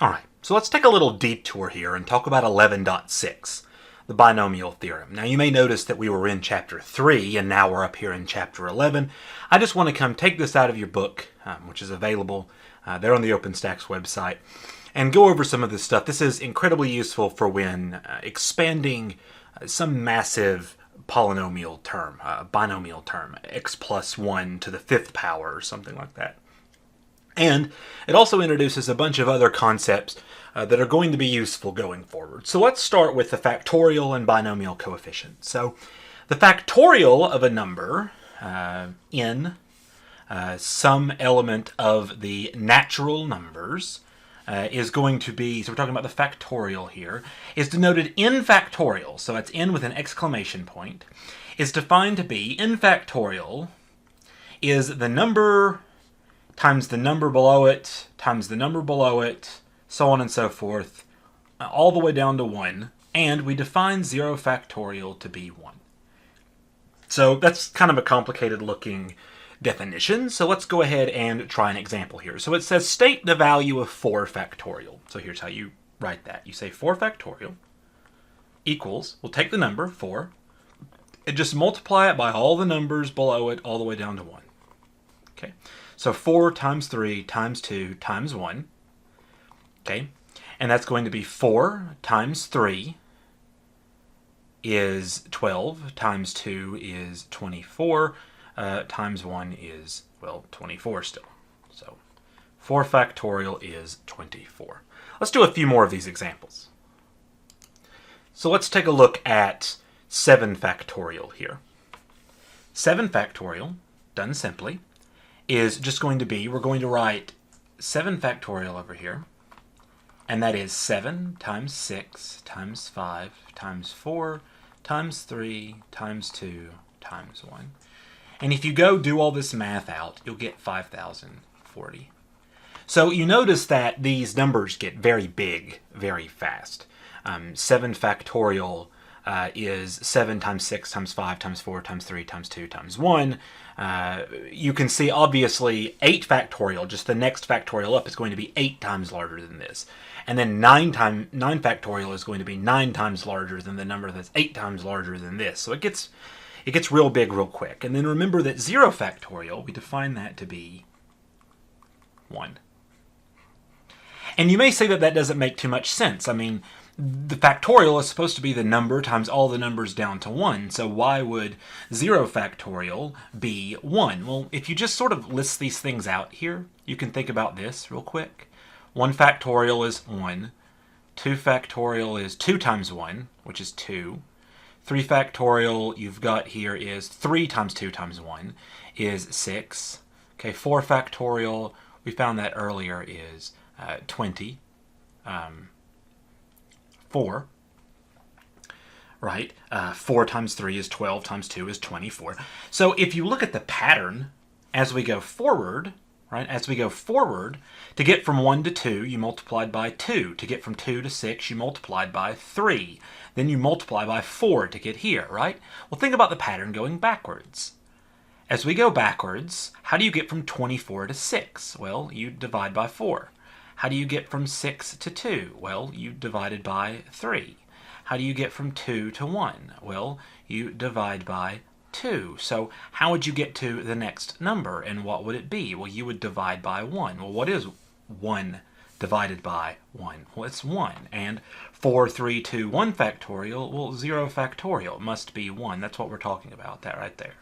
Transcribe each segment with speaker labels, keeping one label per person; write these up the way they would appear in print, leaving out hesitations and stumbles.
Speaker 1: Alright, so let's take a little detour here and talk about 11.6, the binomial theorem. Now you may notice that we were in chapter 3 and now we're up here in chapter 11. I just want to come take this out of your book, which is available there on the OpenStax website, and go over some of this stuff. This is incredibly useful for when expanding some massive polynomial term, binomial term, x plus 1 to the 5th power or something like that. And it also introduces a bunch of other concepts that are going to be useful going forward. So let's start with the factorial and binomial coefficient. So the factorial of a number, n, some element of the natural numbers, is going to be, so we're talking about the factorial here, is denoted n factorial, so it's n with an exclamation point, is defined to be n factorial is the number times the number below it, times the number below it, so on and so forth, all the way down to 1, and we define 0 factorial to be 1. So that's kind of a complicated looking definition, so let's go ahead and try an example here. So it says state the value of 4 factorial. So here's how you write that. You say 4 factorial equals, we'll take the number 4, and just multiply it by all the numbers below it all the way down to 1. Okay. So 4 times 3 times 2 times 1, okay, and that's going to be 4 times 3 is 12, times 2 is 24, times 1 is, well, 24 still. So 4 factorial is 24. Let's do a few more of these examples. So let's take a look at 7 factorial here. 7 factorial, done simply, is just going to be, we're going to write 7 factorial over here, and that is 7 times 6 times 5 times 4 times 3 times 2 times 1. And if you go do all this math out, you'll get 5,040. So you notice that these numbers get very big very fast. 7 factorial is 7 times 6 times 5 times 4 times 3 times 2 times 1. You can see obviously 8 factorial, just the next factorial up, is going to be 8 times larger than this. And then 9 factorial is going to be 9 times larger than the number that's 8 times larger than this. So it gets real big real quick. And then remember that 0 factorial, we define that to be 1. And you may say that that doesn't make too much sense. I mean, the factorial is supposed to be the number times all the numbers down to 1, so why would 0 factorial be 1? Well, if you just sort of list these things out here, you can think about this real quick. 1 factorial is 1. 2 factorial is 2 times 1, which is 2. 3 factorial you've got here is 3 times 2 times 1 is 6. Okay, 4 factorial, we found that earlier, is 20. 4, right? 4 times 3 is 12, times 2 is 24. So if you look at the pattern as we go forward, right? As we go forward, to get from 1 to 2, you multiplied by 2. To get from 2 to 6, you multiplied by 3. Then you multiply by 4 to get here, right? Well, think about the pattern going backwards. As we go backwards, how do you get from 24 to 6? Well, you divide by 4. How do you get from 6 to 2? Well, you divided by 3. How do you get from 2 to 1? Well, you divide by 2. So how would you get to the next number, and what would it be? Well, you would divide by 1. Well, what is 1 divided by 1? Well, it's 1. And 4, 3, 2, 1 factorial, well, 0 factorial must be 1. That's what we're talking about, that right there.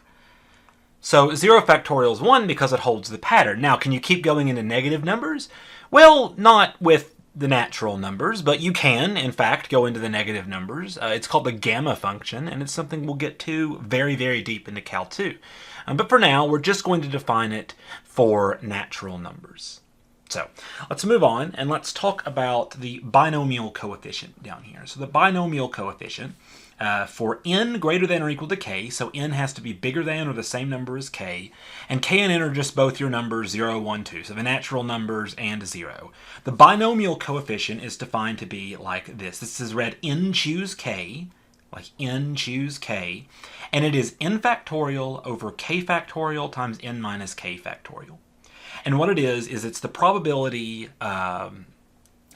Speaker 1: So 0 factorial is 1 because it holds the pattern. Now, can you keep going into negative numbers? Well, not with the natural numbers, but you can, in fact, go into the negative numbers. It's called the gamma function, and it's something we'll get to very, very deep into Cal 2. But for now, we're just going to define it for natural numbers. So let's move on, and let's talk about the binomial coefficient down here. So the binomial coefficient, for n greater than or equal to k, so n has to be bigger than or the same number as k, and k and n are just both your numbers 0, 1, 2, so the natural numbers and 0. The binomial coefficient is defined to be like this. This is read n choose k, like n choose k, and it is n factorial over k factorial times n minus k factorial. And what it is it's the probability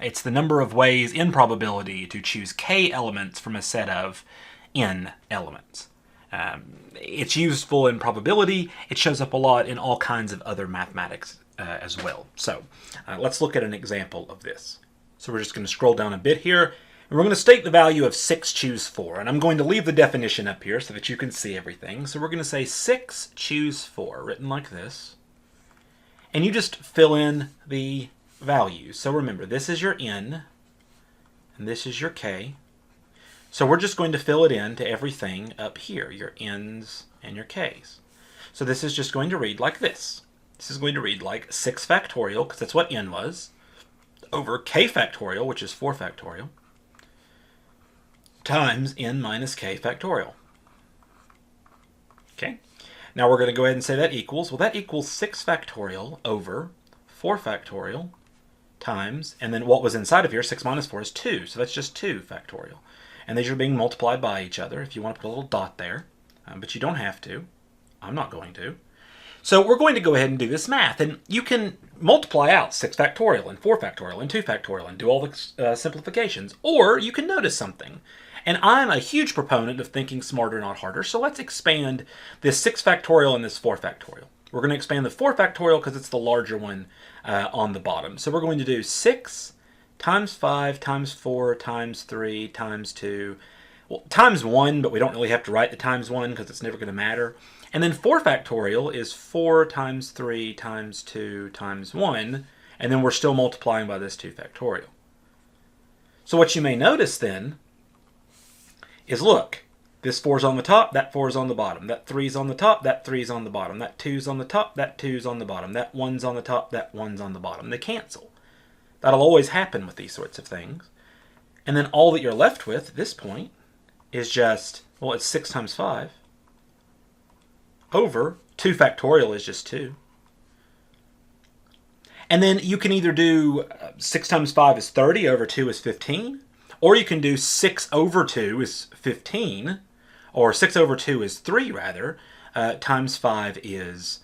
Speaker 1: It's the number of ways in probability to choose k elements from a set of n elements. It's useful in probability. It shows up a lot in all kinds of other mathematics as well. So let's look at an example of this. So we're just going to scroll down a bit here, and we're going to state the value of 6 choose 4. And I'm going to leave the definition up here so that you can see everything. So we're going to say 6 choose 4, written like this. And you just fill in the values. So remember, this is your n, and this is your k. So we're just going to fill it in to everything up here, your n's and your k's. So this is just going to read like this. This is going to read like 6 factorial, because that's what n was, over k factorial, which is 4 factorial, times n minus k factorial. Okay? Now we're going to go ahead and say that equals, well, that equals 6 factorial over 4 factorial times, and then what was inside of here, 6 minus 4 is 2, so that's just 2 factorial. And these are being multiplied by each other if you want to put a little dot there, but you don't have to. I'm not going to. So we're going to go ahead and do this math, and you can multiply out 6 factorial and 4 factorial and 2 factorial and do all the simplifications, or you can notice something. And I'm a huge proponent of thinking smarter, not harder, so let's expand this 6 factorial and this 4 factorial. We're going to expand the 4 factorial because it's the larger one on the bottom. So we're going to do 6 times 5 times 4 times 3 times 2, well, times 1, but we don't really have to write the times 1 because it's never going to matter. And then 4 factorial is 4 times 3 times 2 times 1, and then we're still multiplying by this 2 factorial. So what you may notice then is, look, this 4's on the top, that 4's on the bottom, that 3's on the top, that 3's on the bottom, that 2's on the top, that 2's on the bottom, that 1's on the top, that 1's on the bottom. They cancel. That'll always happen with these sorts of things. And then all that you're left with at this point is just, well, it's 6 times 5 over 2 factorial is just 2. And then you can either do 6 times 5 is 30 over 2 is 15, or you can do 6 over 2 is 15, or 6 over 2 is 3 rather, times 5 is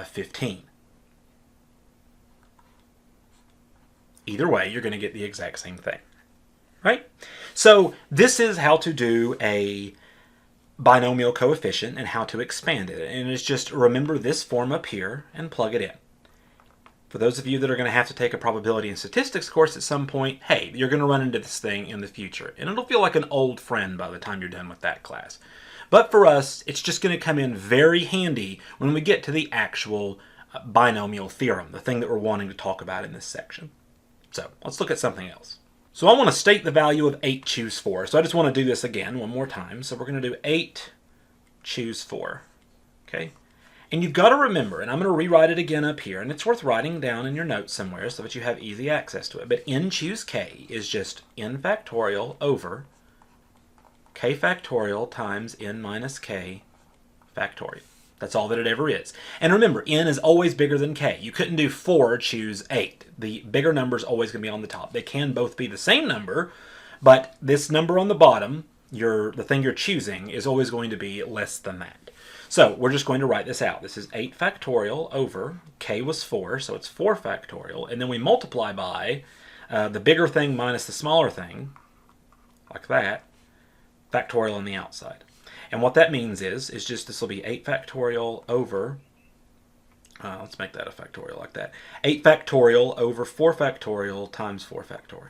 Speaker 1: 15. Either way, you're going to get the exact same thing, right? So this is how to do a binomial coefficient and how to expand it. And it's just remember this form up here and plug it in. For those of you that are going to have to take a probability and statistics course at some point, hey, you're going to run into this thing in the future. And it'll feel like an old friend by the time you're done with that class. But for us, it's just going to come in very handy when we get to the actual binomial theorem, the thing that we're wanting to talk about in this section. So let's look at something else. So I want to state the value of 8 choose 4. So I just want to do this again one more time. So we're going to do 8 choose 4. Okay? And you've got to remember, and I'm going to rewrite it again up here, and it's worth writing down in your notes somewhere so that you have easy access to it. But n choose k is just n factorial over k factorial times n minus k factorial. That's all that it ever is. And remember, n is always bigger than k. You couldn't do 4 choose 8. The bigger number is always going to be on the top. They can both be the same number, but this number on the bottom, the thing you're choosing, is always going to be less than that. So we're just going to write this out. This is 8 factorial over, k was 4, so it's 4 factorial. And then we multiply by the bigger thing minus the smaller thing, like that, factorial on the outside. And what that means is just this will be 8 factorial over, let's make that a factorial like that, 8 factorial over 4 factorial times 4 factorial.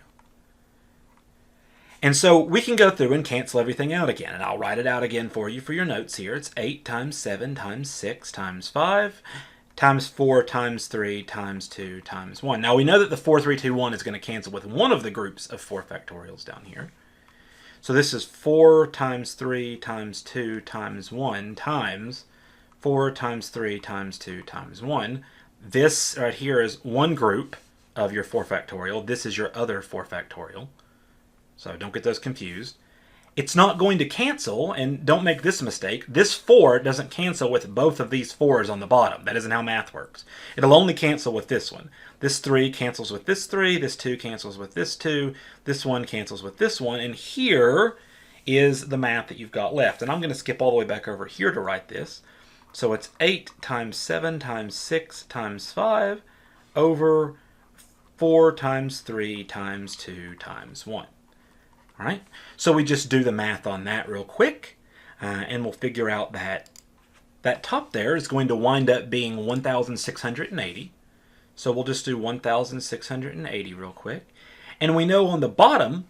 Speaker 1: And so we can go through and cancel everything out again. And I'll write it out again for you for your notes here. It's 8 times 7 times 6 times 5 times 4 times 3 times 2 times 1. Now we know that the 4, 3, 2, 1 is going to cancel with one of the groups of 4 factorials down here. So this is 4 times 3 times 2 times 1 times 4 times 3 times 2 times 1. This right here is one group of your 4 factorial. This is your other 4 factorial. So don't get those confused. It's not going to cancel, and don't make this mistake. This 4 doesn't cancel with both of these 4s on the bottom. That isn't how math works. It'll only cancel with this one. This 3 cancels with this 3, this 2 cancels with this 2, this 1 cancels with this 1, and here is the math that you've got left. And I'm going to skip all the way back over here to write this. So it's 8 times 7 times 6 times 5 over 4 times 3 times 2 times 1. All right, so we just do the math on that real quick, and we'll figure out that that top there is going to wind up being 1,680. So we'll just do 1,680 real quick. And we know on the bottom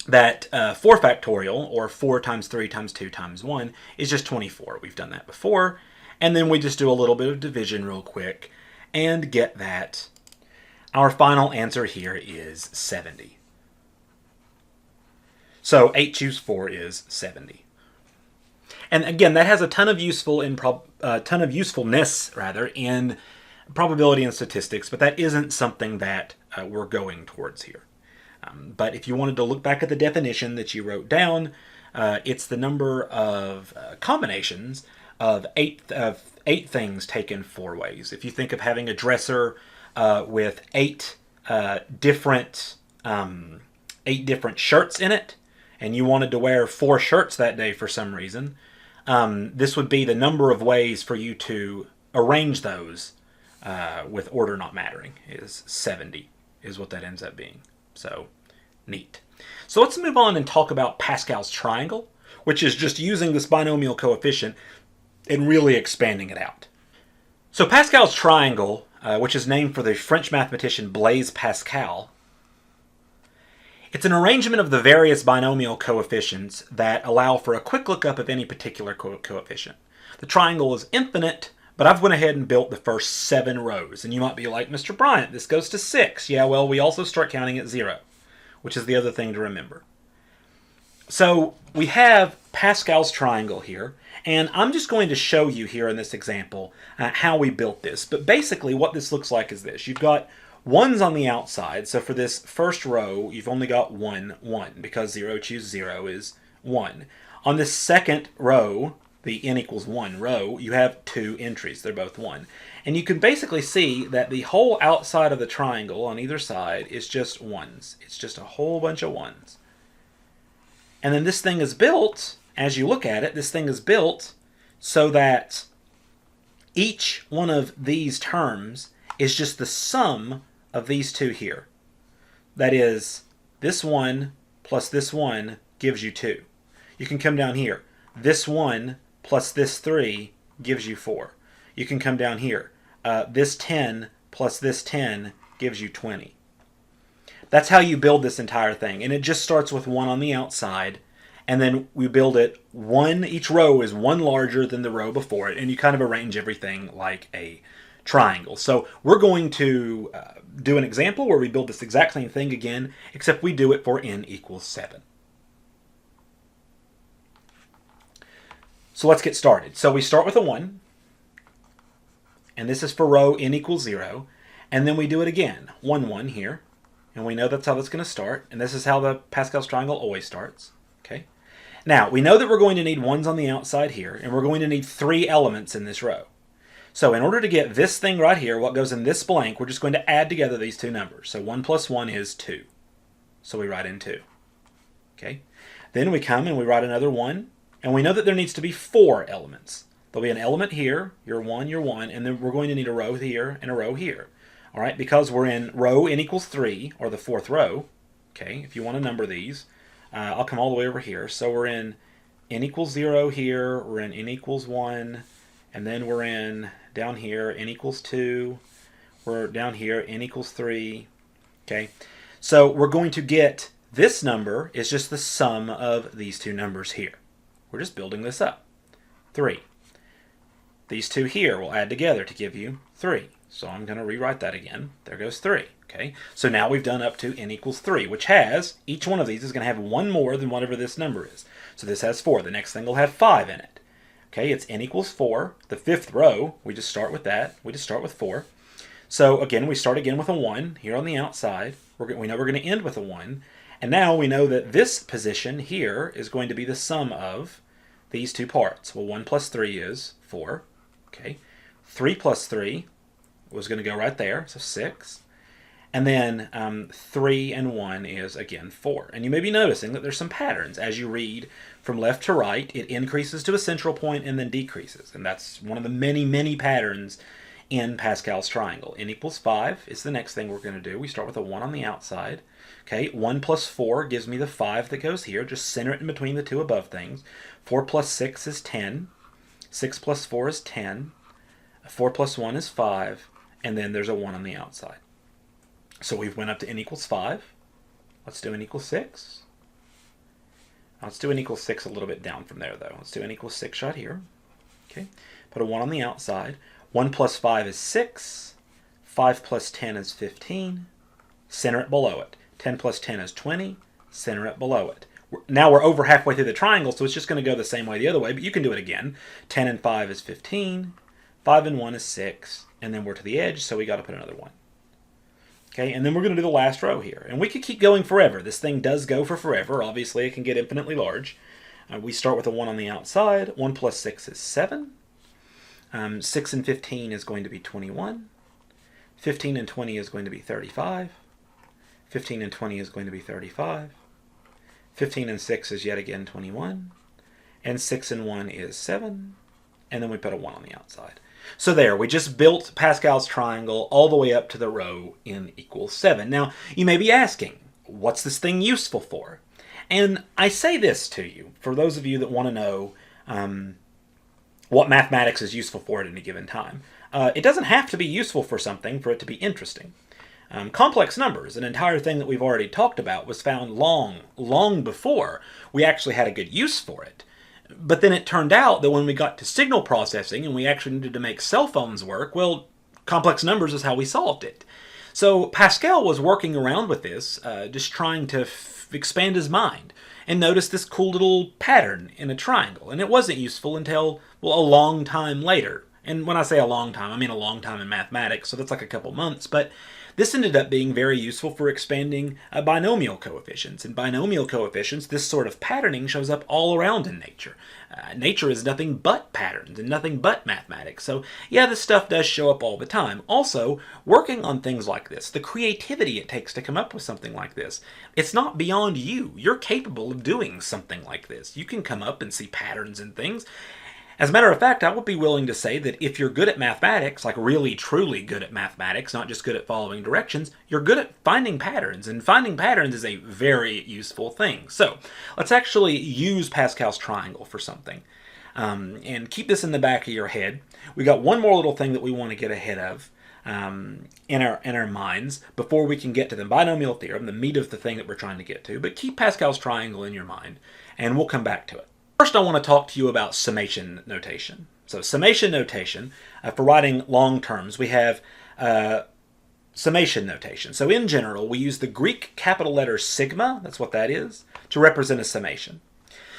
Speaker 1: that 4 factorial, or 4 times 3 times 2 times 1, is just 24. We've done that before. And then we just do a little bit of division real quick and get that. Our final answer here is 70. So 8 choose 4 is 70. And again, that has a ton of usefulness in probability and statistics, but that isn't something that we're going towards here. But if you wanted to look back at the definition that you wrote down, it's the number of combinations of eight things taken 4 ways. If you think of having a dresser with eight different shirts in it, and you wanted to wear 4 shirts that day for some reason, this would be the number of ways for you to arrange those with order not mattering. Is 70 is what that ends up being. So neat. So let's move on and talk about Pascal's triangle, which is just using this binomial coefficient and really expanding it out. So Pascal's triangle, which is named for the French mathematician Blaise Pascal, it's an arrangement of the various binomial coefficients that allow for a quick lookup of any particular coefficient. The triangle is infinite, but I've went ahead and built the first 7 rows. And you might be like, Mr. Bryant, this goes to 6. Yeah, well, we also start counting at 0, which is the other thing to remember. So we have Pascal's triangle here, and I'm just going to show you here in this example how we built this. But basically what this looks like is this. You've got 1's on the outside, so for this first row, you've only got 1, 1, because 0 choose 0 is 1. On this second row, the n equals 1 row, you have 2 entries. They're both 1. And you can basically see that the whole outside of the triangle on either side is just 1's. It's just a whole bunch of 1's. And then this thing is built, as you look at it, this thing is built so that each one of these terms is just the sum of these two here. That is, this 1 plus this 1 gives you 2. You can come down here. This 1 plus this 3 gives you 4. You can come down here. This 10 plus this 10 gives you 20. That's how you build this entire thing. And it just starts with 1 on the outside, and then we build it each row is 1 larger than the row before it, and you kind of arrange everything like a triangle. So we're going to do an example where we build this exact same thing again, except we do it for n equals 7. So let's get started. So we start with a 1, and this is for row n equals 0, and then we do it again, 1, 1 here, and we know that's how that's going to start, and this is how the Pascal's triangle always starts. Okay. Now, we know that we're going to need 1's on the outside here, and we're going to need 3 elements in this row. So in order to get this thing right here, what goes in this blank, we're just going to add together these 2 numbers. So 1 plus 1 is 2. So we write in 2. Okay. Then we come and we write another 1, and we know that there needs to be 4 elements. There'll be an element here, your 1, and then we're going to need a row here and a row here. All right, because we're in row n equals 3, or the 4th row. Okay, if you want to number these, I'll come all the way over here. So we're in n equals 0 here, we're in n equals 1, and then we're in down here n equals 2, we're down here n equals 3. Okay, so we're going to get this number is just the sum of these 2 numbers here. We're just building this up. 3. These 2 here will add together to give you 3. So I'm going to rewrite that again. There goes 3. Okay, so now we've done up to n equals 3, which has, each one of these is going to have 1 more than whatever this number is. So this has 4. The next thing will have 5 in it. Okay, it's n equals 4. The 5th row, we just start with that. We just start with 4. So again, we start again with a 1 here on the outside. We know we're going to end with a 1. And now we know that this position here is going to be the sum of these 2 parts. Well, 1 plus 3 is 4. Okay, 3 plus 3 was going to go right there, so 6. And then 3 and 1 is, again, 4. And you may be noticing that there's some patterns. As you read from left to right, it increases to a central point and then decreases. And that's one of the many, many patterns in Pascal's triangle. N equals 5 is the next thing we're going to do. We start with a 1 on the outside. Okay, 1 plus 4 gives me the 5 that goes here. Just center it in between the two above things. 4 plus 6 is 10. 6 plus 4 is 10. 4 plus 1 is 5. And then there's a 1 on the outside. So we've went up to n equals 5. Let's do n equals 6. Let's do n equals 6 a little bit down from there, though. Let's do n equals 6 right here. Okay, put a 1 on the outside. 1 plus 5 is 6. 5 plus 10 is 15. Center it below it. 10 plus 10 is 20. Center it below it. Now we're over halfway through the triangle, so it's just going to go the same way the other way, but you can do it again. 10 and 5 is 15. 5 and 1 is 6. And then we're to the edge, so we got to put another 1. Okay, and then we're going to do the last row here. And we could keep going forever. This thing does go for forever. Obviously, it can get infinitely large. We start with a 1 on the outside. 1 plus 6 is 7. 6 and 15 is going to be 21. 15 and 20 is going to be 35. 15 and 20 is going to be 35. 15 and 6 is yet again 21. And 6 and 1 is 7. And then we put a 1 on the outside. So there, we just built Pascal's triangle all the way up to the row n equals 7. Now, you may be asking, what's this thing useful for? And I say this to you, for those of you that want to know what mathematics is useful for at any given time. It doesn't have to be useful for something for it to be interesting. Complex numbers, an entire thing that we've already talked about, was found long before we actually had a good use for it. But then it turned out that when we got to signal processing and we actually needed to make cell phones work, well, complex numbers is how we solved it. So Pascal was working around with this, just trying to expand his mind, and noticed this cool little pattern in a triangle. And it wasn't useful until, well, a long time later. And when I say a long time, I mean a long time in mathematics, so that's like a couple months. But this ended up being very useful for expanding binomial coefficients. In binomial coefficients, this sort of patterning shows up all around in nature. Nature is nothing but patterns and nothing but mathematics. So yeah, this stuff does show up all the time. Also, working on things like this, the creativity it takes to come up with something like this, it's not beyond you. You're capable of doing something like this. You can come up and see patterns in things. As a matter of fact, I would be willing to say that if you're good at mathematics, like really truly good at mathematics, not just good at following directions, you're good at finding patterns, and finding patterns is a very useful thing. So let's actually use Pascal's triangle for something. And keep this in the back of your head. We got one more little thing that we want to get ahead of in our minds before we can get to the binomial theorem, the meat of the thing that we're trying to get to. But keep Pascal's triangle in your mind, and we'll come back to it. First, I want to talk to you about summation notation. So summation notation, for writing long terms, we have summation notation. So in general, we use the Greek capital letter sigma, that's what that is, to represent a summation.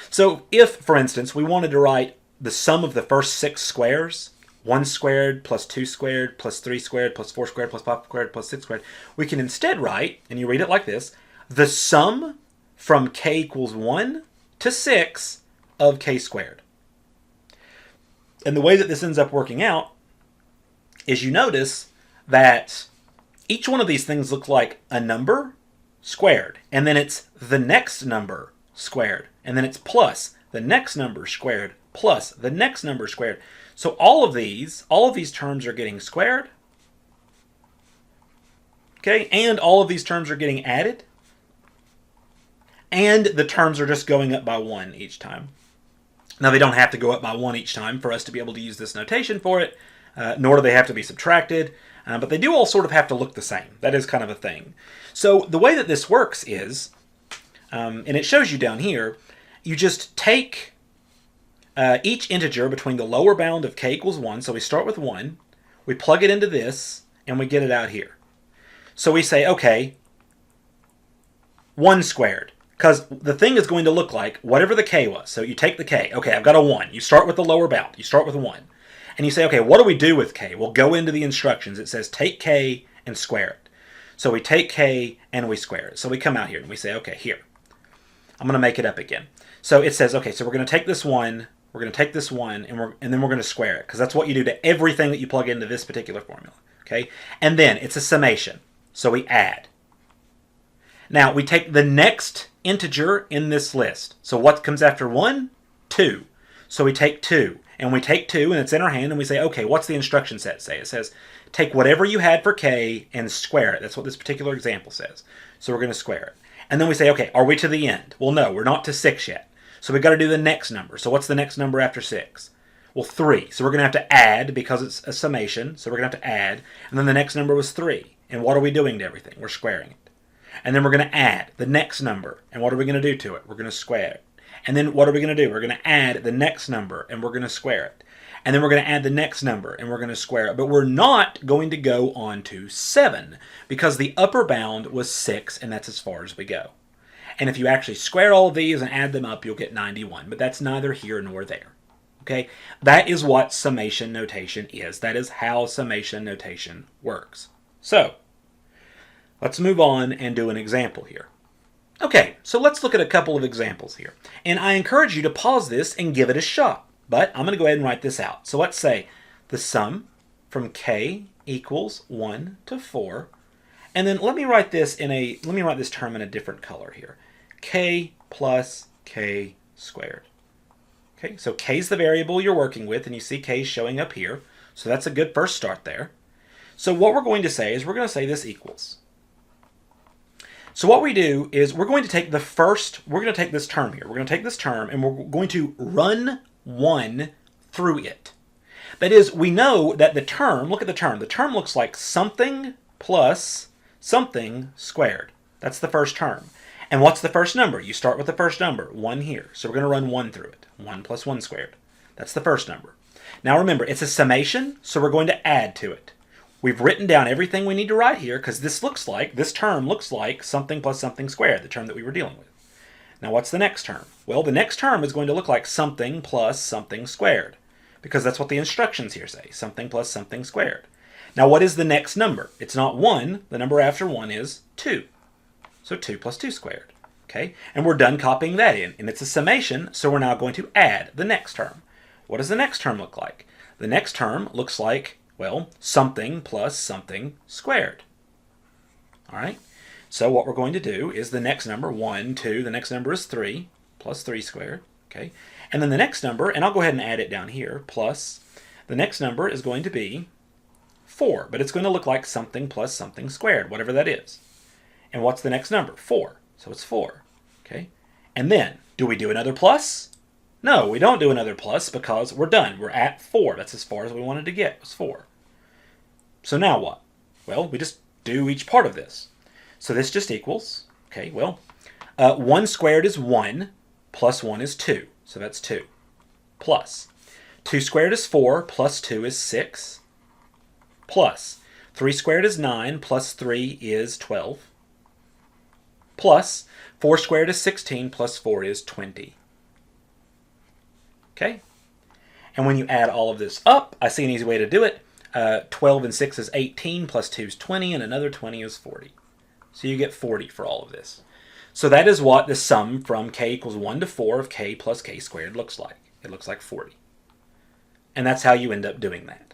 Speaker 1: So if, for instance, we wanted to write the sum of the first 6 squares, 1 squared plus 2 squared plus 3 squared plus 4 squared plus 5 squared plus 6 squared, we can instead write, and you read it like this, the sum from k equals 1 to 6 of k squared. And the way that this ends up working out is you notice that each one of these things looks like a number squared, and then it's the next number squared, and then it's plus the next number squared plus the next number squared. So all of these terms are getting squared, okay, and all of these terms are getting added, and the terms are just going up by 1 each time. Now, they don't have to go up by 1 each time for us to be able to use this notation for it, nor do they have to be subtracted, but they do all sort of have to look the same. That is kind of a thing. So the way that this works is, and it shows you down here, you just take each integer between the lower bound of k equals 1, so we start with 1, we plug it into this, and we get it out here. So we say, okay, 1 squared. Because the thing is going to look like whatever the k was. So you take the k. Okay, I've got a 1. You start with the lower bound. You start with a 1. And you say, okay, what do we do with k? We'll go into the instructions. It says take k and square it. So we take k and we square it. So we come out here and we say, okay, here. I'm going to make it up again. So it says, okay, so we're going to take this 1. We're going to take this 1, and then we're going to square it. Because that's what you do to everything that you plug into this particular formula. Okay? And then it's a summation. So we add. Now, we take the next integer in this list. So what comes after 1? 2. So we take 2, and we take 2, and it's in our hand, and we say, okay, what's the instruction set say? It says, take whatever you had for k and square it. That's what this particular example says. So we're going to square it. And then we say, okay, are we to the end? Well, no, we're not to 6 yet. So we've got to do the next number. So what's the next number after 6? Well, 3. So we're going to have to add because it's a summation. So we're going to have to add. And then the next number was 3. And what are we doing to everything? We're squaring it. And then we're going to add the next number. And what are we going to do to it? We're going to square it. And then what are we going to do? We're going to add the next number, and we're going to square it. And then we're going to add the next number, and we're going to square it. But we're not going to go on to 7, because the upper bound was 6, and that's as far as we go. And if you actually square all of these and add them up, you'll get 91. But that's neither here nor there. Okay? That is what summation notation is. That is how summation notation works. So, let's move on and do an example here. Okay, so let's look at a couple of examples here. And I encourage you to pause this and give it a shot. But I'm going to go ahead and write this out. So let's say the sum from k equals 1 to 4. And then let me write this term in a different color here. K plus k squared. Okay, so k is the variable you're working with, and you see k showing up here. So that's a good first start there. So what we're going to say is we're going to say this equals. So what we do is we're going to take this term here. We're going to take this term and we're going to run 1 through it. That is, we know that the term, look at the term looks like something plus something squared. That's the first term. And what's the first number? You start with the first number, 1 here. So we're going to run 1 through it. 1 plus 1 squared. That's the first number. Now remember, it's a summation, so we're going to add to it. We've written down everything we need to write here because this term looks like something plus something squared, the term that we were dealing with. Now what's the next term? Well, the next term is going to look like something plus something squared because that's what the instructions here say, something plus something squared. Now what is the next number? It's not 1. The number after 1 is 2. So 2 plus 2 squared. Okay? And we're done copying that in. And it's a summation, so we're now going to add the next term. What does the next term look like? The next term looks like, well, something plus something squared. All right? So what we're going to do is the next number, 1, 2, the next number is 3, plus 3 squared. Okay? And then the next number, and I'll go ahead and add it down here, plus, the next number is going to be 4, but it's going to look like something plus something squared, whatever that is. And what's the next number? 4. So it's 4. Okay? And then, do we do another plus? No, we don't do another plus because we're done. We're at 4. That's as far as we wanted to get, was 4. So now what? Well, we just do each part of this. So this just equals, okay, well, 1 squared is 1, plus 1 is 2. So that's 2. Plus 2 squared is 4, plus 2 is 6. Plus 3 squared is 9, plus 3 is 12. Plus 4 squared is 16, plus 4 is 20. Okay? And when you add all of this up, I see an easy way to do it. 12 and 6 is 18, plus 2 is 20, and another 20 is 40. So you get 40 for all of this. So that is what the sum from k equals 1 to 4 of k plus k squared looks like. It looks like 40. And that's how you end up doing that.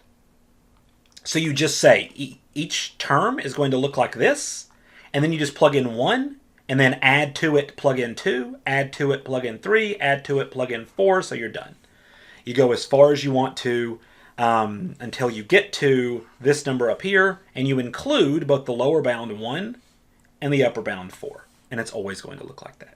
Speaker 1: So you just say each term is going to look like this, and then you just plug in 1, and then add to it, plug in 2, add to it, plug in 3, add to it, plug in 4, so you're done. You go as far as you want to until you get to this number up here, and you include both the lower bound 1 and the upper bound 4. And it's always going to look like that.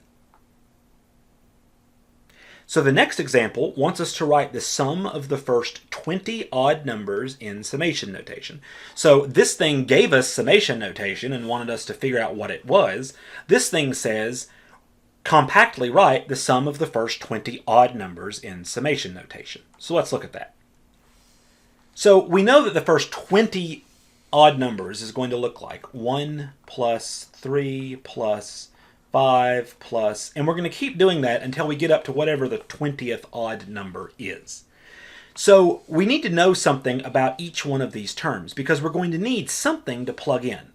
Speaker 1: So the next example wants us to write the sum of the first 20 odd numbers in summation notation. So this thing gave us summation notation and wanted us to figure out what it was. This thing says, compactly write the sum of the first 20 odd numbers in summation notation. So let's look at that. So we know that the first 20 odd numbers is going to look like 1 plus 3 plus 5 plus, and we're going to keep doing that until we get up to whatever the 20th odd number is. So we need to know something about each one of these terms because we're going to need something to plug in.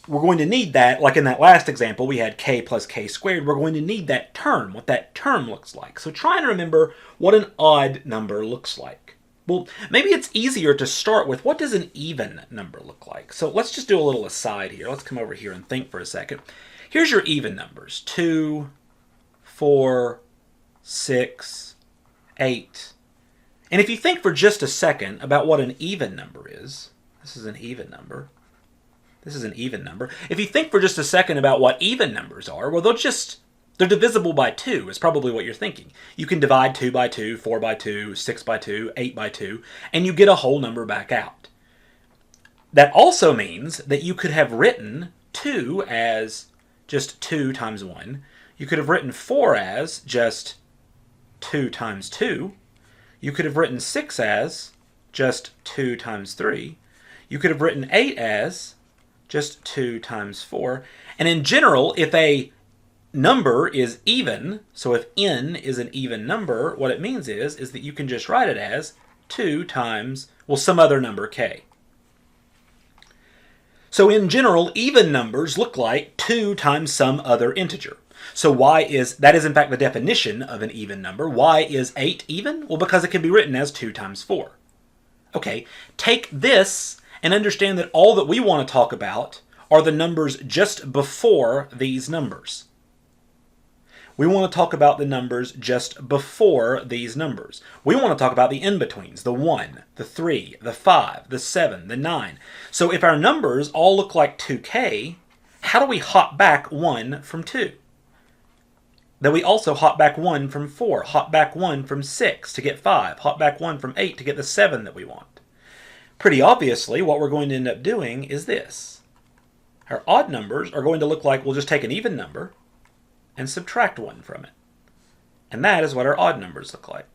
Speaker 1: We're going to need that, like in that last example, we had k plus k squared. We're going to need that term, what that term looks like. So try and remember what an odd number looks like. Well, maybe it's easier to start with what does an even number look like? So let's just do a little aside here. Let's come over here and think for a second. Here's your even numbers. 2, 4, 6, 8. And if you think for just a second about what an even number is, this is an even number. This is an even number. If you think for just a second about what even numbers are, well, they're divisible by 2 is probably what you're thinking. You can divide 2 by 2, 4 by 2, 6 by 2, 8 by 2, and you get a whole number back out. That also means that you could have written 2 as just 2 times 1. You could have written 4 as just 2 times 2. You could have written 6 as just 2 times 3. You could have written 8 as just 2 times 4. And in general, if a number is even, so if n is an even number, what it means is that you can just write it as 2 times, well, some other number k. So in general, even numbers look like 2 times some other integer. So that is in fact the definition of an even number. Why is 8 even? Well, because it can be written as 2 times 4. Okay, take this and understand that all that we want to talk about are the numbers just before these numbers. We want to talk about the numbers just before these numbers. We want to talk about the in-betweens, the 1, the 3, the 5, the 7, the 9. So if our numbers all look like 2k, how do we hop back 1 from 2? Then we also hop back 1 from 4, hop back 1 from 6 to get 5, hop back 1 from 8 to get the 7 that we want. Pretty obviously, what we're going to end up doing is this. Our odd numbers are going to look like we'll just take an even number and subtract 1 from it. And that is what our odd numbers look like.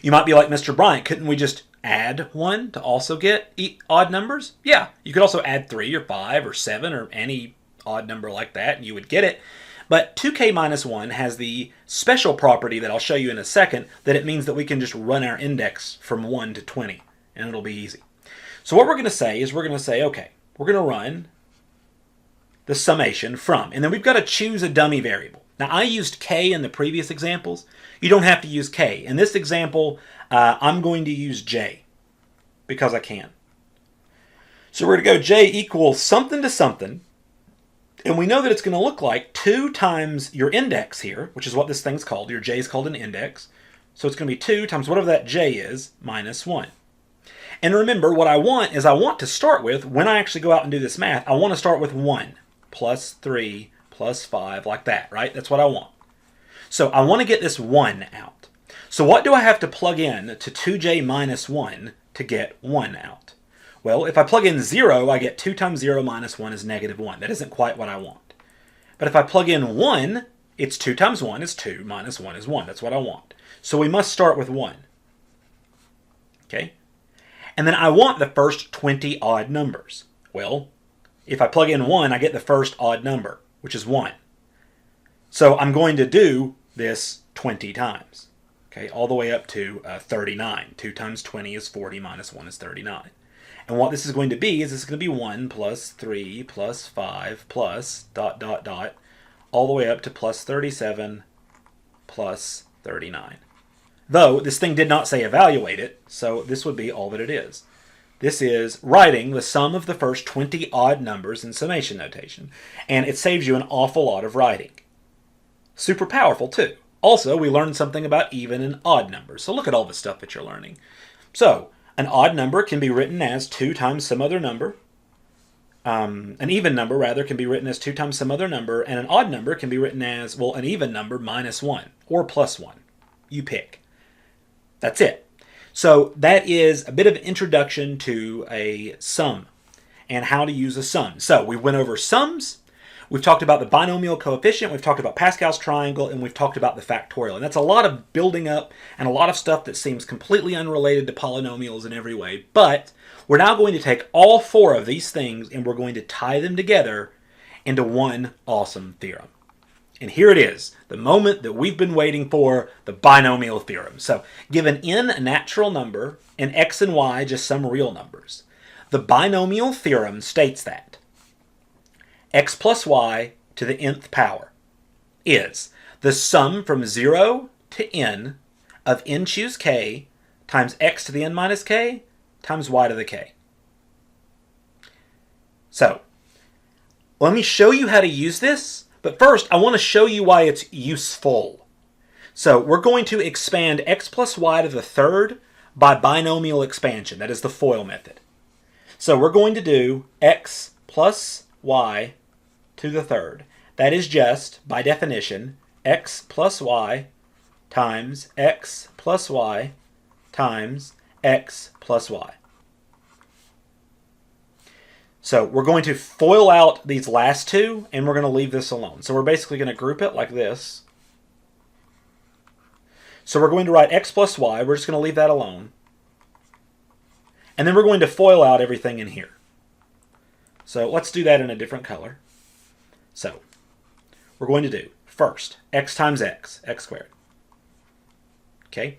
Speaker 1: You might be like, Mr. Bryant, couldn't we just add 1 to also get odd numbers? Yeah, you could also add 3 or 5 or 7 or any odd number like that and you would get it. But 2k minus 1 has the special property that I'll show you in a second, that it means that we can just run our index from 1 to 20, and it'll be easy. So what we're going to say is okay, we're going to run the summation from, and then we've got to choose a dummy variable. Now, I used k in the previous examples. You don't have to use k. In this example, I'm going to use j, because I can. So we're going to go j equals something to something, and we know that it's going to look like 2 times your index here, which is what this thing's called. Your j is called an index. So it's going to be 2 times whatever that j is, minus 1. And remember, what I want to start with, when I actually go out and do this math, I want to start with 1, plus 3, plus 5, like that, right? That's what I want. So I want to get this 1 out. So what do I have to plug in to 2j minus 1 to get 1 out? Well, if I plug in 0, I get 2 times 0 minus 1 is negative 1. That isn't quite what I want. But if I plug in 1, it's 2 times 1 is 2, minus 1 is 1. That's what I want. So we must start with 1. Okay? And then I want the first 20 odd numbers. Well, if I plug in 1, I get the first odd number, which is 1. So I'm going to do this 20 times. Okay, all the way up to 39. 2 times 20 is 40, minus 1 is 39. And what this is going to be is this is going to be 1 plus 3 plus 5 plus ... all the way up to plus 37 plus 39. Though this thing did not say evaluate it, so this would be all that it is. This is writing the sum of the first 20 odd numbers in summation notation, and it saves you an awful lot of writing. Super powerful too. Also, we learned something about even and odd numbers, so look at all the stuff that you're learning. So, an odd number can be written as 2 times some other number. An even number, rather, can be written as 2 times some other number, and an odd number can be written as, well, an even number minus 1, or plus 1. You pick. That's it. So that is a bit of an introduction to a sum and how to use a sum. So we went over sums. We've talked about the binomial coefficient, we've talked about Pascal's triangle, and we've talked about the factorial. And that's a lot of building up and a lot of stuff that seems completely unrelated to polynomials in every way. But we're now going to take all 4 of these things and we're going to tie them together into one awesome theorem. And here it is, the moment that we've been waiting for, the binomial theorem. So given n a natural number and x and y just some real numbers, the binomial theorem states that x plus y to the nth power is the sum from 0 to n of n choose k times x to the n minus k times y to the k. So, let me show you how to use this, But first, I want to show you why it's useful. So we're going to expand x plus y to the third by binomial expansion. That is the FOIL method. So we're going to do x plus y to the third. That is just, by definition, x plus y times x plus y times x plus y. So we're going to FOIL out these last two, and we're going to leave this alone. So we're basically going to group it like this. So we're going to write x plus y. We're just going to leave that alone. And then we're going to FOIL out everything in here. So let's do that in a different color. So we're going to do, first, x times x, x squared. Okay.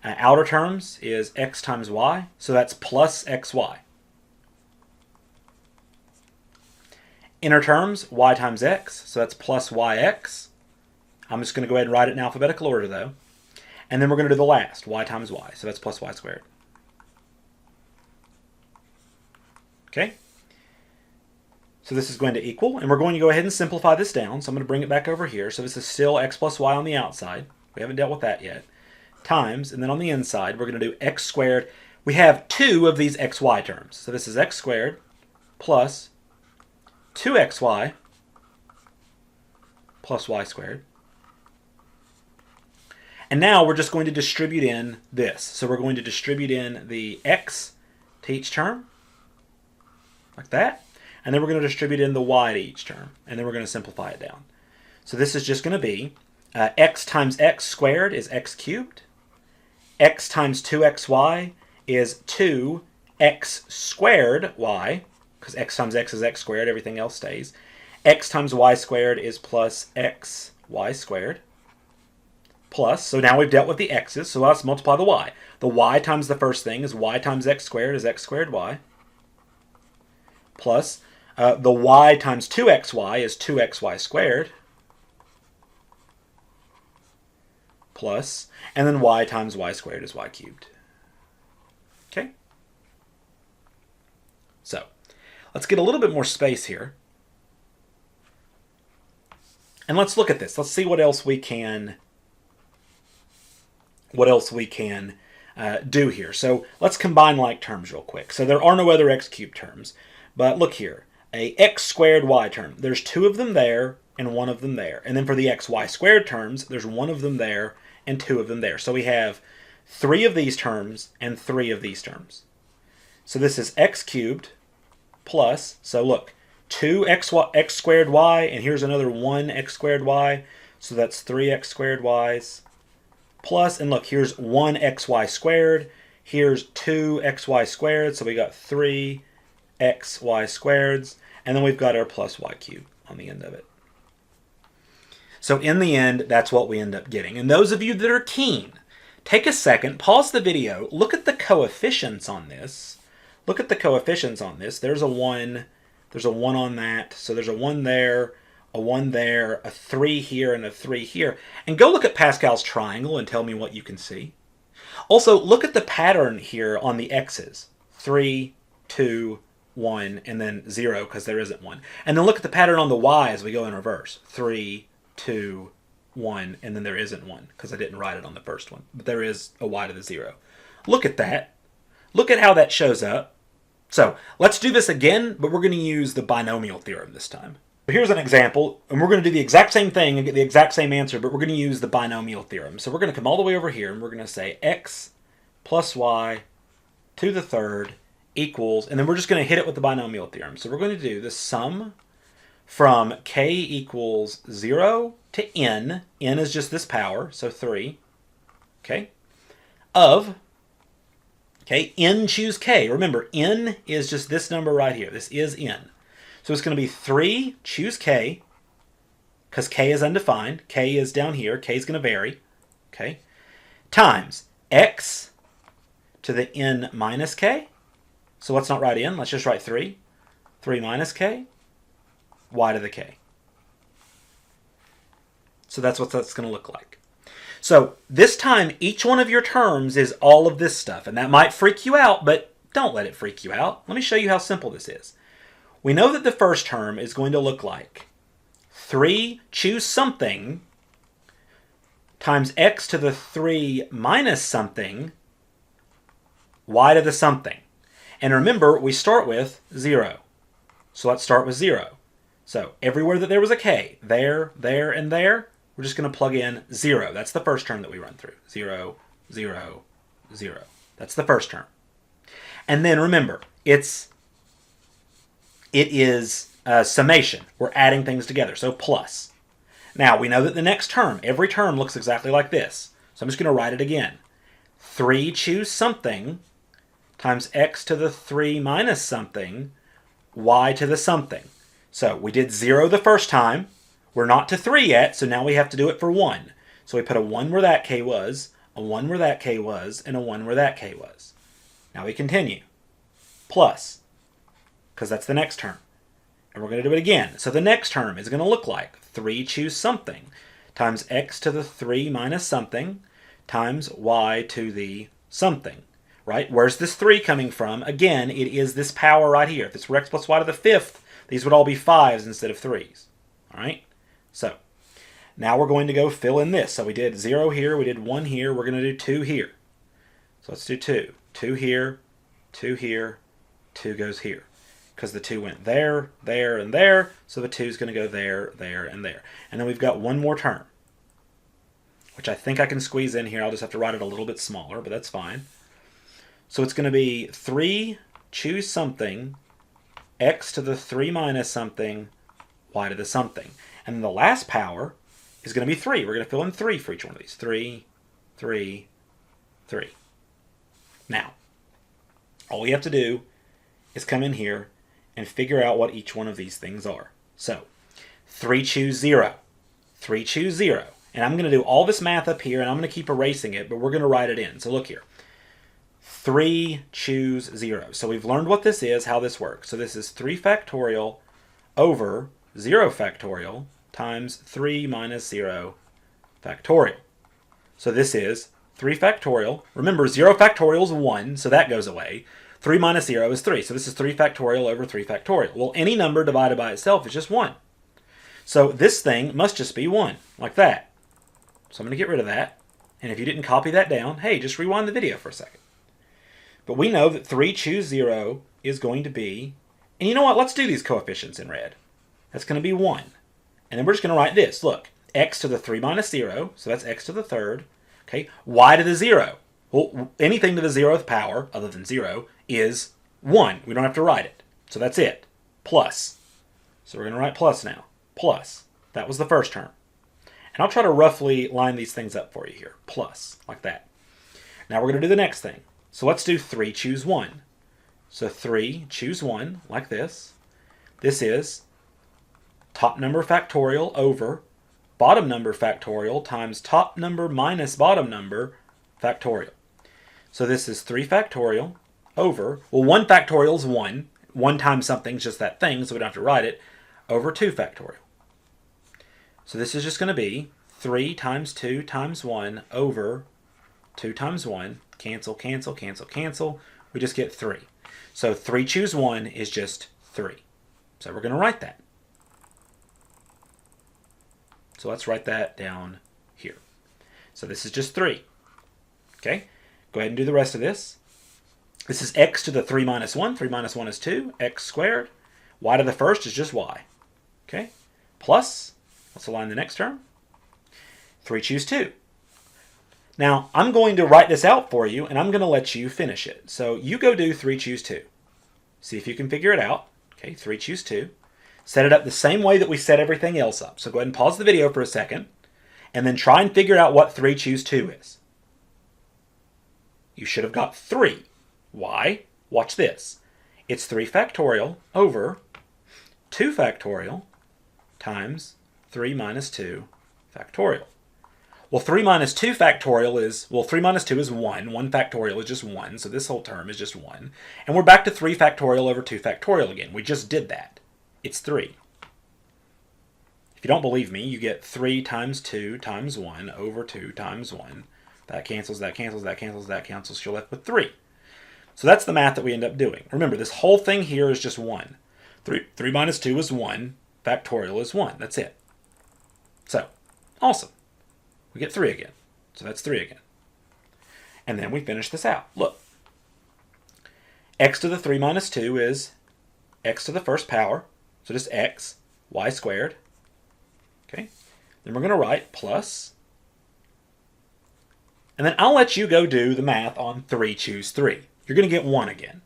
Speaker 1: Outer terms is x times y, so that's plus xy. Inner terms, y times x, so that's plus yx. I'm just going to go ahead and write it in alphabetical order, though. And then we're going to do the last, y times y, so that's plus y squared. Okay? So this is going to equal, and we're going to go ahead and simplify this down. So I'm going to bring it back over here. So this is still x plus y on the outside. We haven't dealt with that yet. Times, and then on the inside, we're going to do x squared. We have two of these xy terms. So this is x squared plus 2xy plus y squared. And now we're just going to distribute in this. So we're going to distribute in the x to each term, like that. And then we're going to distribute in the y to each term. And then we're going to simplify it down. So this is just going to be x times x squared is x cubed. X times 2xy is 2x squared y, because x times x is x squared, everything else stays. X times y squared is plus x y squared. Plus, so now we've dealt with the x's, so let's multiply the y. The y times the first thing is y times x squared is x squared y. Plus, the y times 2xy is 2xy squared. Plus, and then y times y squared is y cubed. Okay? So, let's get a little bit more space here. And let's look at this. Let's see what else we can do here. So let's combine like terms real quick. So there are no other x cubed terms. But look here. A x squared y term. There's two of them there and one of them there. And then for the xy squared terms, there's one of them there and two of them there. So we have three of these terms and three of these terms. So this is x cubed plus, so look, 2x squared y, and here's another 1x squared y. So that's 3x squared y's. Plus, and look, here's 1xy squared. Here's 2xy squared. So we got 3xy squareds. And then we've got our plus y cubed on the end of it. So in the end, that's what we end up getting. And those of you that are keen, take a second, pause the video, look at the coefficients on this. Look at the coefficients on this. There's a 1. There's a 1 on that. So there's a 1 there, a 1 there, a 3 here, and a 3 here. And go look at Pascal's triangle and tell me what you can see. Also, look at the pattern here on the x's. 3, 2, 1, and then 0 because there isn't one. And then look at the pattern on the y as we go in reverse. 3, 2, 1, and then there isn't one because I didn't write it on the first one. But there is a y to the 0. Look at that. Look at how that shows up. So let's do this again, but we're going to use the binomial theorem this time. Here's an example, and we're going to do the exact same thing and get the exact same answer, but we're going to use the binomial theorem. So we're going to come all the way over here, and we're going to say x plus y to the third equals, and then we're just going to hit it with the binomial theorem. So we're going to do the sum from k equals 0 to n. N is just this power, so 3, okay, of, okay, n choose k. Remember, n is just this number right here. This is n. So it's going to be 3 choose k, because k is undefined. K is down here. K is going to vary, okay, times x to the n minus k. So let's not write n. Let's just write 3. 3 minus k, y to the k. So that's what that's going to look like. So this time, each one of your terms is all of this stuff. And that might freak you out, but don't let it freak you out. Let me show you how simple this is. We know that the first term is going to look like 3 choose something times x to the 3 minus something y to the something. And remember, we start with 0. So let's start with 0. So everywhere that there was a k, there, and there, we're just going to plug in 0. That's the first term that we run through. 0, 0, 0. That's the first term. And then remember, it is summation. We're adding things together, so plus. Now, we know that the next term, every term looks exactly like this. So I'm just going to write it again. 3 choose something times x to the 3 minus something, y to the something. So we did 0 the first time. We're not to 3 yet, so now we have to do it for 1. So we put a 1 where that k was, a 1 where that k was, and a 1 where that k was. Now we continue. Plus, because that's the next term. And we're going to do it again. So the next term is going to look like 3 choose something times x to the 3 minus something times y to the something. Right? Where's this 3 coming from? Again, it is this power right here. If this were x plus y to the 5th, these would all be 5s instead of 3s. All right? So now we're going to go fill in this. So we did 0 here, we did 1 here, we're going to do 2 here. So let's do 2. 2 here, 2 here, 2 goes here. Because the 2 went there, there, and there, so the 2 is going to go there, there, and there. And then we've got one more term, which I think I can squeeze in here. I'll just have to write it a little bit smaller, but that's fine. So it's going to be 3 choose something, x to the 3 minus something, y to the something. And then the last power is going to be 3. We're going to fill in 3 for each one of these. 3, 3, 3. Now, all we have to do is come in here and figure out what each one of these things are. So, 3 choose 0. 3 choose 0. And I'm going to do all this math up here, and I'm going to keep erasing it, but we're going to write it in. So look here. 3 choose 0. So we've learned what this is, how this works. So this is 3 factorial over 0 factorial times 3 minus 0 factorial. So this is 3 factorial. Remember, 0 factorial is 1, so that goes away. 3 minus 0 is 3. So this is 3 factorial over 3 factorial. Well, any number divided by itself is just 1. So this thing must just be 1, like that. So I'm going to get rid of that. And if you didn't copy that down, hey, just rewind the video for a second. But we know that 3 choose 0 is going to be, and you know what? Let's do these coefficients in red. That's going to be 1. And then we're just going to write this. Look, x to the 3 minus 0, so that's x to the 3rd. Okay, y to the 0. Well, anything to the 0th power, other than 0, is 1. We don't have to write it. So that's it. Plus. So we're going to write plus now. Plus. That was the first term. And I'll try to roughly line these things up for you here. Plus, like that. Now we're going to do the next thing. So let's do 3 choose 1. So 3 choose 1, like this. This is top number factorial over bottom number factorial times top number minus bottom number factorial. So this is 3 factorial over, well, 1 factorial is 1. 1 times something is just that thing, so we don't have to write it, over 2 factorial. So this is just going to be 3 times 2 times 1 over 2 times 1. Cancel, cancel, cancel, cancel. We just get 3. So 3 choose 1 is just 3. So we're going to write that. So let's write that down here. So this is just 3. Okay, go ahead and do the rest of this. This is x to the 3 minus 1. 3 minus 1 is 2. X squared. Y to the first is just y. Okay, plus, let's align the next term. 3 choose 2. Now, I'm going to write this out for you, and I'm going to let you finish it. So you go do 3 choose 2. See if you can figure it out. Okay, 3 choose 2. Set it up the same way that we set everything else up. So go ahead and pause the video for a second, and then try and figure out what 3 choose 2 is. You should have got 3. Why? Watch this. It's 3 factorial over 2 factorial times 3 minus 2 factorial. Well, 3 minus 2 factorial is, well, 3 minus 2 is 1. 1 factorial is just 1, so this whole term is just 1. And we're back to 3 factorial over 2 factorial again. We just did that. It's 3. If you don't believe me, you get 3 times 2 times 1 over 2 times 1. That cancels, that cancels, that cancels, that cancels. You're left with 3. So that's the math that we end up doing. Remember, this whole thing here is just 1. 3 minus 2 is 1. Factorial is 1. That's it. So, awesome. We get 3 again. So that's 3 again. And then we finish this out. Look. X to the 3 minus 2 is x to the first power. So just x, y squared. Okay. Then we're going to write plus. And then I'll let you go do the math on 3 choose 3. You're going to get 1 again.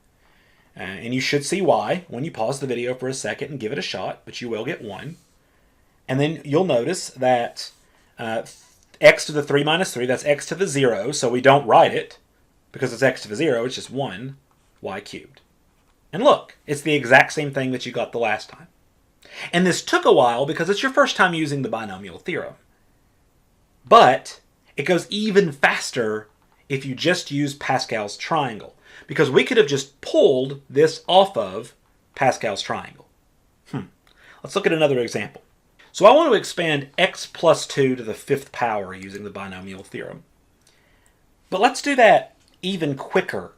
Speaker 1: And you should see why when you pause the video for a second and give it a shot, but you will get 1. And then you'll notice that x to the 3 minus 3, that's x to the 0, so we don't write it because it's x to the 0, it's just 1 y cubed. And look, it's the exact same thing that you got the last time. And this took a while because it's your first time using the binomial theorem. But it goes even faster if you just use Pascal's triangle, because we could have just pulled this off of Pascal's triangle. Let's look at another example. So I want to expand x plus 2 to the 5th power using the binomial theorem. But let's do that even quicker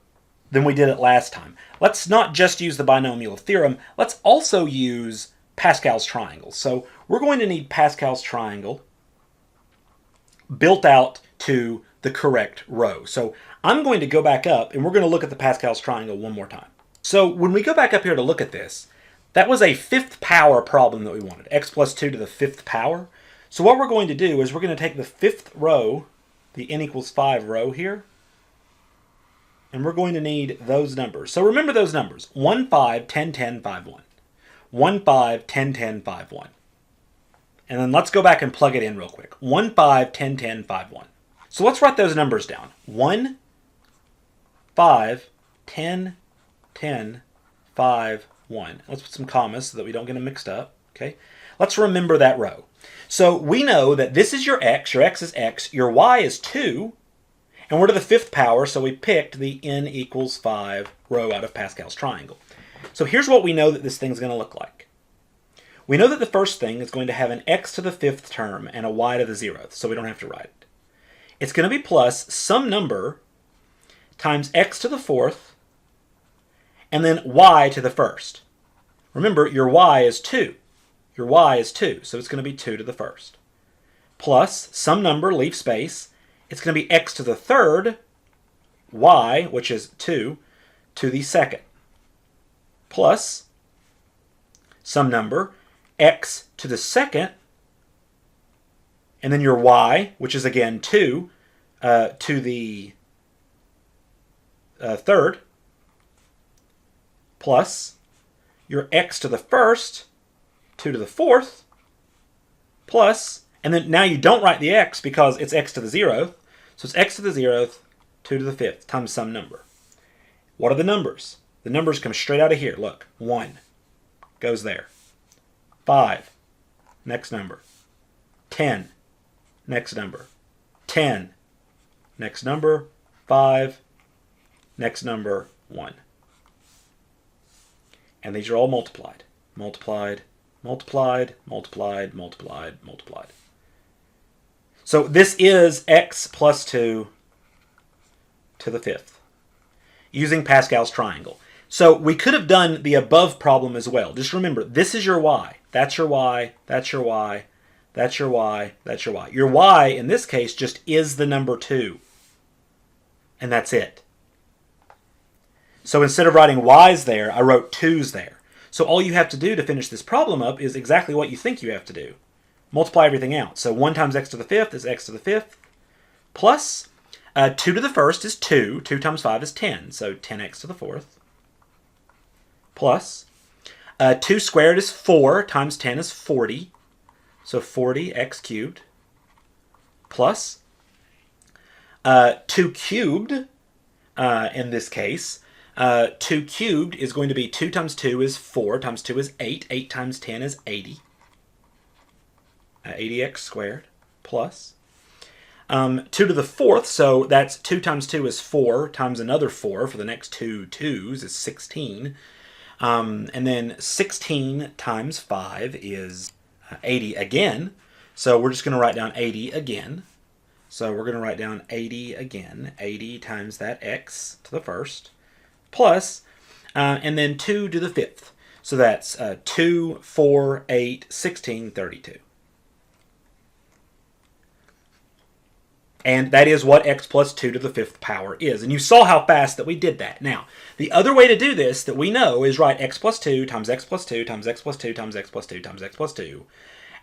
Speaker 1: than we did it last time. Let's not just use the binomial theorem, let's also use Pascal's triangle. So we're going to need Pascal's triangle built out to the correct row. So I'm going to go back up and we're going to look at the Pascal's triangle one more time. So when we go back up here to look at this, that was a 5th power problem that we wanted, x plus 2 to the 5th power. So what we're going to do is we're going to take the 5th row, the n equals 5 row here, and we're going to need those numbers. So remember those numbers, 1, 5, 10, 10, 5, 1. 1, 5, 10, 10, 5, 1. And then let's go back and plug it in real quick. 1, 5, 10, 10, 5, 1. So let's write those numbers down. 1, 5, 10, 10, 5, 1. Let's put some commas so that we don't get them mixed up. Okay. Let's remember that row. So we know that this is your x is x, your y is 2, and we're to the 5th power, so we picked the n equals 5 row out of Pascal's triangle. So here's what we know that this thing's going to look like. We know that the first thing is going to have an x to the 5th term and a y to the 0th, so we don't have to write it. It's going to be plus some number times x to the 4th and then y to the 1st. Remember, your y is 2. Your y is 2, so it's going to be 2 to the 1st. Plus some number, leave space. It's going to be x to the 3rd, y, which is 2, to the 2nd. Plus some number, x to the 2nd, and then your y, which is again 2, to the 3rd, plus your x to the 1st, 2 to the 4th, plus, and then now you don't write the x because it's x to the 0th, so it's x to the 0th, 2 to the 5th, times some number. What are the numbers? The numbers come straight out of here. Look, 1 goes there. 5, next number. 10, next number. 10, next number. 5, next number, 1. And these are all multiplied. Multiplied, multiplied, multiplied, multiplied, multiplied. So this is x plus 2 to the 5th using Pascal's triangle. So we could have done the above problem as well. Just remember, this is your y. That's your y. That's your y. That's your y. That's your y. Your y, in this case, just is the number 2. And that's it. So instead of writing y's there, I wrote 2's there. So all you have to do to finish this problem up is exactly what you think you have to do. Multiply everything out. So 1 times x to the 5th is x to the 5th. Plus 2 to the 1st is 2. 2 times 5 is 10. So 10x to the 4th. Plus 2 squared is 4 times 10 is 40. So 40x cubed. Plus 2 cubed, in this case, 2 cubed is going to be 2 times 2 is 4, times 2 is 8. 8 times 10 is 80. 80x squared. Plus 2 to the 4th, so that's 2 times 2 is 4, times another 4 for the next 2 2's is 16. And then 16 times 5 is 80 again. So we're just going to write down 80 again. So we're going to write down 80 again. 80 times that x to the 1st. Plus, and then 2 to the 5th. So that's 2, 4, 8, 16, 32. And that is what x plus 2 to the 5th power is. And you saw how fast that we did that. Now, the other way to do this that we know is write x plus 2 times x plus 2 times x plus 2 times x plus 2 times x plus 2.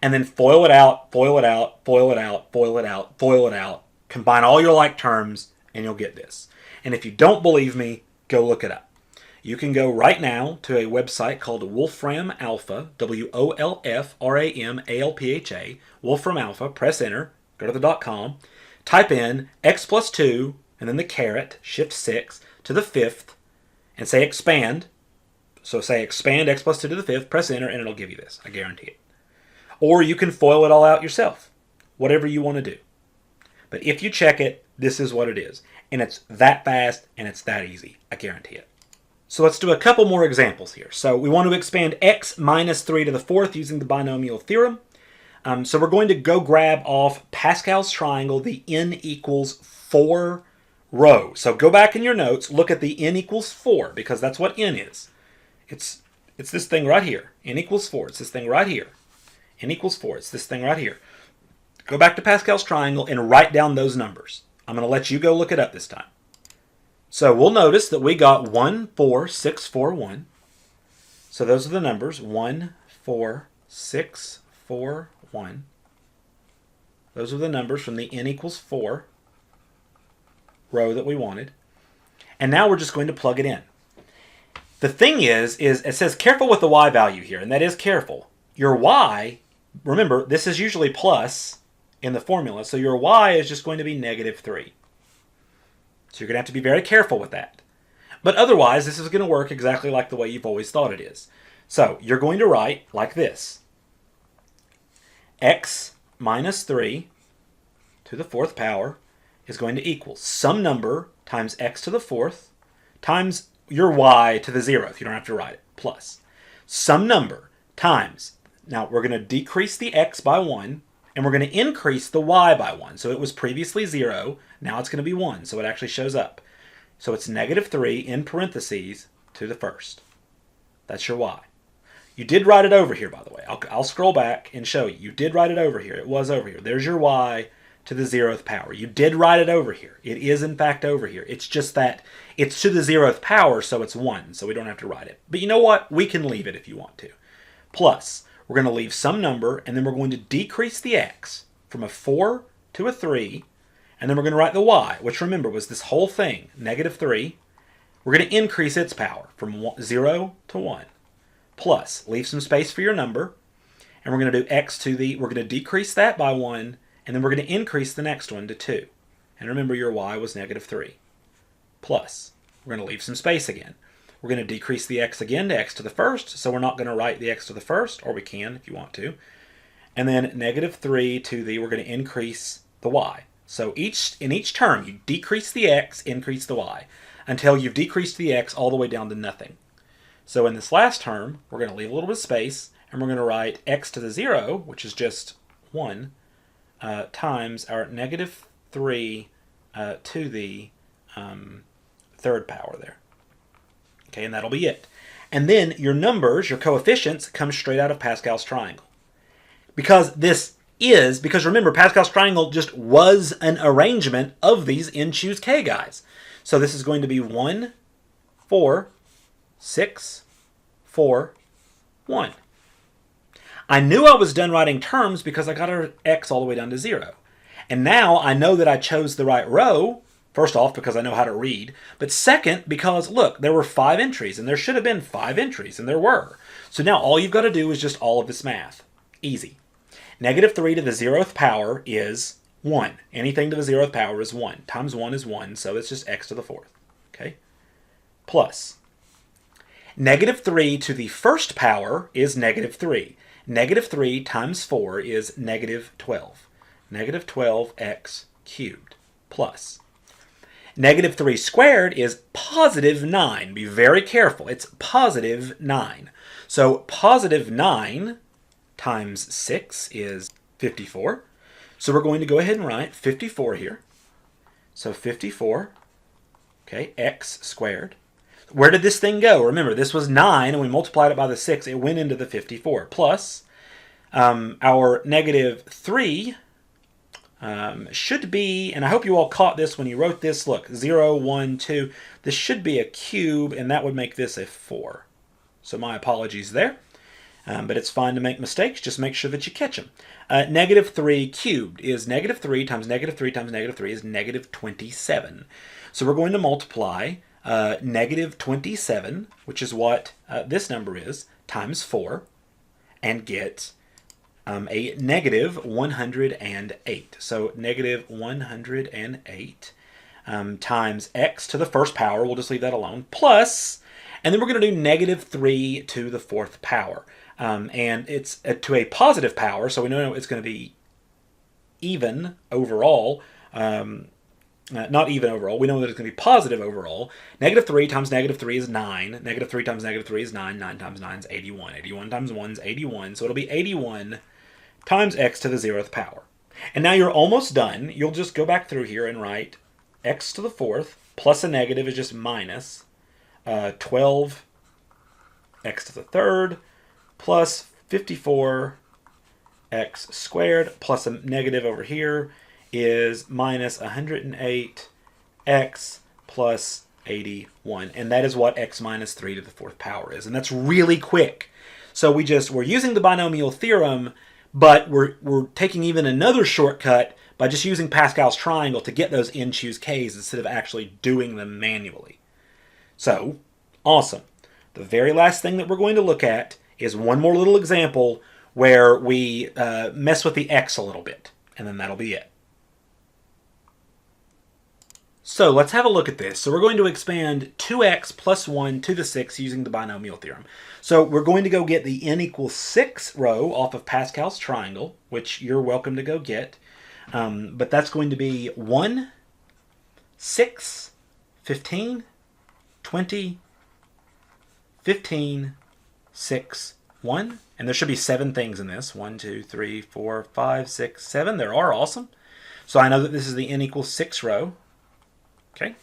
Speaker 1: And then FOIL it out, FOIL it out, FOIL it out, FOIL it out, FOIL it out. Combine all your like terms, and you'll get this. And if you don't believe me, go look it up. You can go right now to a website called Wolfram Alpha, WOLFRAMALPHA, Wolfram Alpha, press enter, go to the .com, type in x plus 2, and then the caret, shift 6, to the 5th, and say expand. So say expand x plus 2 to the 5th, press enter, and it'll give you this. I guarantee it. Or you can FOIL it all out yourself. Whatever you want to do. But if you check it, this is what it is. And it's that fast, and it's that easy. I guarantee it. So let's do a couple more examples here. So we want to expand x minus 3 to the 4th using the binomial theorem. So we're going to go grab off Pascal's triangle, the n equals 4 row. So go back in your notes, look at the n equals 4, because that's what n is. It's this thing right here. N equals 4. It's this thing right here. N equals 4. It's this thing right here. Go back to Pascal's triangle and write down those numbers. I'm going to let you go look it up this time. So we'll notice that we got 1, 4, 6, 4, 1. So those are the numbers. 1, 4, 6, 4, 1. Those are the numbers from the n equals 4 row that we wanted. And now we're just going to plug it in. The thing is it says careful with the y value here, and that is careful. Your y, remember, this is usually plus in the formula, so your y is just going to be negative 3. So you're going to have to be very careful with that. But otherwise, this is going to work exactly like the way you've always thought it is. So you're going to write like this. X minus 3 to the 4th power is going to equal some number times x to the 4th times your y to the 0th. You don't have to write it. Plus some number times. Now we're going to decrease the x by 1. And we're going to increase the y by 1. So it was previously 0. Now it's going to be 1. So it actually shows up. So it's negative 3 in parentheses to the 1st. That's your y. You did write it over here, by the way. I'll scroll back and show you. You did write it over here. It was over here. There's your y to the 0th power. You did write it over here. It is, in fact, over here. It's just that it's to the 0th power, so it's 1. So we don't have to write it. But you know what? We can leave it if you want to. Plus, we're going to leave some number, and then we're going to decrease the x from a 4 to a 3, and then we're going to write the y, which remember was this whole thing, negative 3. We're going to increase its power from 0 to 1. Plus, leave some space for your number, and we're going to do x to the, we're going to decrease that by 1, and then we're going to increase the next one to 2. And remember your y was negative 3. Plus, we're going to leave some space again. We're going to decrease the x again to x to the 1st, so we're not going to write the x to the 1st, or we can if you want to. And then negative 3 to the, we're going to increase the y. So in each term, you decrease the x, increase the y, until you've decreased the x all the way down to nothing. So in this last term, we're going to leave a little bit of space, and we're going to write x to the 0, which is just 1, times our negative 3 to the 3rd power there. Okay, and that'll be it. And then your numbers, your coefficients, come straight out of Pascal's triangle. Because remember, Pascal's triangle just was an arrangement of these n choose k guys. So this is going to be 1, 4, 6, 4, 1. I knew I was done writing terms because I got our x all the way down to 0. And now I know that I chose the right row. First off, because I know how to read. But second, because, look, there were 5 entries, and there should have been 5 entries, and there were. So now all you've got to do is just all of this math. Easy. Negative 3 to the 0th power is 1. Anything to the 0th power is 1. Times 1 is 1, so it's just x to the 4th. Okay? Plus, negative 3 to the 1st power is negative 3. Negative 3 times 4 is negative 12. Negative 12x cubed. Plus, negative 3 squared is positive 9. Be very careful. It's positive 9. So positive 9 times 6 is 54. So we're going to go ahead and write 54 here. So 54, okay, x squared. Where did this thing go? Remember, this was 9, and we multiplied it by the 6. It went into the 54. Plus, our negative 3 should be, and I hope you all caught this when you wrote this, look, 0, 1, 2. This should be a cube, and that would make this a 4. So my apologies there. But it's fine to make mistakes. Just make sure that you catch them. Negative 3 cubed is negative 3 times negative 3 times negative 3 is negative 27. So we're going to multiply negative 27, which is what this number is, times 4, and get a negative 108. So negative 108 times x to the first power, we'll just leave that alone, plus, and then we're going to do negative 3 to the fourth power. And it's to a positive power, so we know it's going to be even overall. Not even overall. We know that it's going to be positive overall. Negative 3 times negative 3 is 9. Negative 3 times negative 3 is 9. 9 times 9 is 81. 81 times 1 is 81. So it'll be 81 times x to the 0th power. And now you're almost done. You'll just go back through here and write x to the 4th plus a negative is just minus 12 x to the 3rd plus 54 x squared plus a negative over here is minus 108 x plus 81. And that is what x minus 3 to the 4th power is. And that's really quick. So we're using the binomial theorem, but we're taking even another shortcut by just using Pascal's triangle to get those n choose k's instead of actually doing them manually. So, awesome. The very last thing that we're going to look at is one more little example where we mess with the x a little bit, and then that'll be it. So let's have a look at this. So we're going to expand 2x plus 1 to the 6 using the binomial theorem. So we're going to go get the n equals 6 row off of Pascal's triangle, which you're welcome to go get. But that's going to be 1, 6, 15, 20, 15, 6, 1. And there should be 7 things in this. 1, 2, 3, 4, 5, 6, 7. There are. Awesome. So I know that this is the n equals 6 row. Okay.